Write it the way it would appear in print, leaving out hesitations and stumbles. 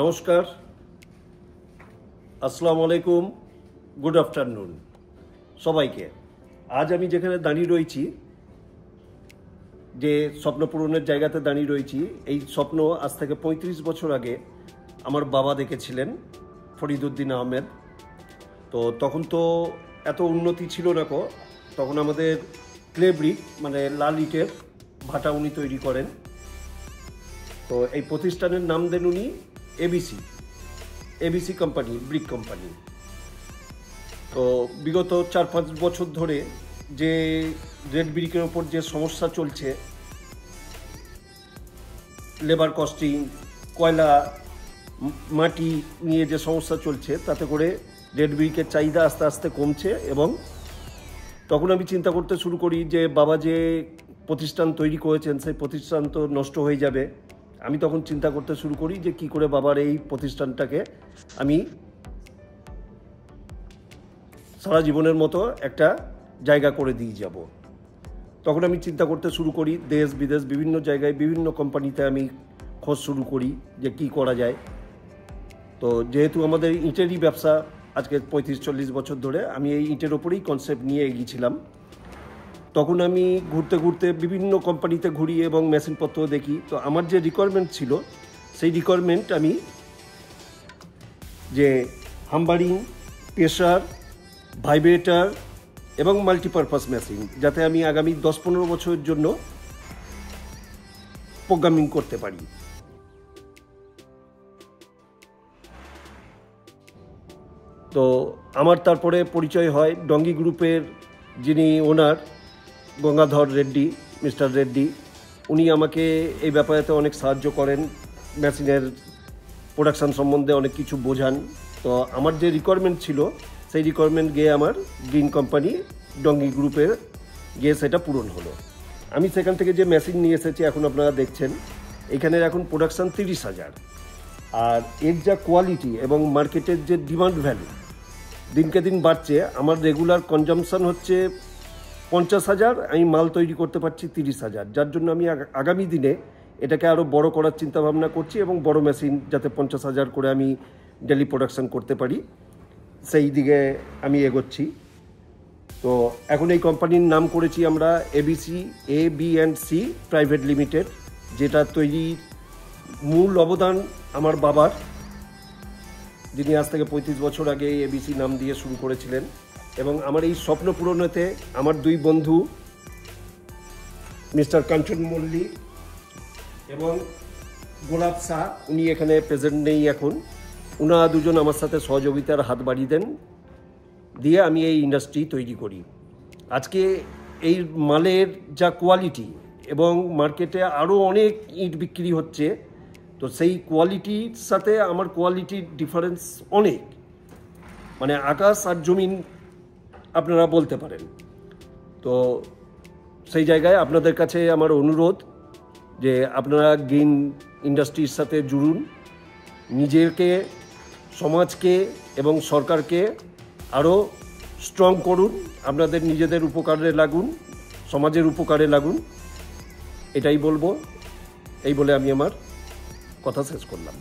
নমস্কার, আসসালামু আলাইকুম, গুড আফটারনুন সবাইকে। আজ আমি যেখানে দাঁড়িয়ে রয়েছি, যে স্বপ্ন পূরণের জায়গাতে দাঁড়িয়ে রয়েছি, এই স্বপ্ন আজ থেকে ৩৫ বছর আগে আমার বাবা দেখেছিলেন, ফরিদউদ্দিন আহমেদ। তো তখন তো এত উন্নতি ছিল না, তখন আমাদের ক্লে ব্রিক মানে লাল ইটের ভাটা উনি তৈরি করেন। তো এই প্রতিষ্ঠানের নাম দেন উনি এবিসি কোম্পানি, ব্রিক কোম্পানি। তো বিগত ৪-৫ বছর ধরে যে রেড ব্রিকের ওপর যে সমস্যা চলছে, লেবার কস্টিং, কয়লা, মাটি নিয়ে যে সমস্যা চলছে, তাতে করে রেড ব্রিকের চাহিদা আস্তে আস্তে কমছে। এবং তখন আমি চিন্তা করতে শুরু করি যে বাবা যে প্রতিষ্ঠান তৈরি করেছেন, সেই প্রতিষ্ঠান তো নষ্ট হয়ে যাবে। আমি তখন চিন্তা করতে শুরু করি যে কি করে বাবার এই প্রতিষ্ঠানটাকে আমি সারা জীবনের মতো একটা জায়গা করে দিয়ে যাব। তখন আমি চিন্তা করতে শুরু করি, দেশ বিদেশ বিভিন্ন জায়গায় বিভিন্ন কোম্পানিতে আমি খোঁজ শুরু করি যে কি করা যায়। তো যেহেতু আমাদের ইটেরই ব্যবসা আজকে ৩৫-৪০ বছর ধরে, আমি এই ইটের ওপরেই কনসেপ্ট নিয়ে এগিয়েছিলাম। তখন আমি ঘুরতে ঘুরতে বিভিন্ন কোম্পানিতে ঘুরি এবং মেশিনপত্র দেখি। তো আমার যে রিকোয়ারমেন্ট ছিল, সেই রিকোয়ারমেন্ট আমি যে হাম্বারিং, প্রেসার, ভাইব্রেটার এবং মাল্টিপারপাস মেশিন, যাতে আমি আগামী ১০-১৫ বছরের জন্য প্রোগ্রামিং করতে পারি। তো আমার তারপরে পরিচয় হয় ডঙ্গি গ্রুপের যিনি ওনার, গঙ্গাধর রেড্ডি, মিস্টার রেড্ডি। উনি আমাকে এই ব্যাপারেতে অনেক সাহায্য করেন, মেশিনের প্রোডাকশান সম্বন্ধে অনেক কিছু বোঝান। তো আমার যে রিকোয়ারমেন্ট ছিল, সেই রিকোয়ারমেন্ট গিয়ে আমার গ্রিন কোম্পানি ডঙ্গি গ্রুপে গিয়ে সেটা পূরণ হলো। আমি সেখান থেকে যে মেশিন নিয়ে এসেছি, এখন আপনারা দেখছেন এখানের এখন প্রোডাকশান ৩০,০০০। আর এর যা কোয়ালিটি এবং মার্কেটের যে ডিমান্ড ভ্যালু দিনকে দিন বাড়ছে। আমার রেগুলার কনজামশন হচ্ছে ৫০,০০০, আমি মাল তৈরি করতে পারছি ৩০,০০০। যার জন্য আমি আগামী দিনে এটাকে আরও বড় করার চিন্তাভাবনা করছি এবং বড় মেশিন যাতে ৫০,০০০ করে আমি ডেলি প্রোডাকশান করতে পারি, সেই দিকে আমি এগোচ্ছি। তো এখন এই কোম্পানির নাম করেছি আমরা AB&C প্রাইভেট লিমিটেড, যেটা তৈরির মূল অবদান আমার বাবার, যিনি আজ থেকে ৩৫ বছর আগে এবিসি নাম দিয়ে শুরু করেছিলেন। এবং আমার এই স্বপ্ন পূরণেতে আমার দুই বন্ধু মিস্টার কাঞ্চন মল্লিক এবং গোলাপ শাহ, উনি এখানে প্রেজেন্ট নেই এখন, ওনারা দুজন আমার সাথে সহযোগিতার হাত বাড়িয়ে দেন, দিয়ে আমি এই ইন্ডাস্ট্রি তৈরি করি। আজকে এই মালের যা কোয়ালিটি এবং মার্কেটে আরও অনেক ইট বিক্রি হচ্ছে, তো সেই কোয়ালিটির সাথে আমার কোয়ালিটির ডিফারেন্স অনেক, মানে আকাশ আর জমিন আপনারা বলতে পারেন। তো সেই জায়গায় আপনাদের কাছে আমার অনুরোধ যে আপনারা গ্রিন ইন্ডাস্ট্রির সাথে জুড়ুন, নিজেকে, সমাজকে এবং সরকারকে আরও স্ট্রং করুন, আপনাদের নিজেদের উপকারে লাগুন, সমাজের উপকারে লাগুন। এটাই বলবো, এই বলে আমি আমার কথা শেষ করলাম।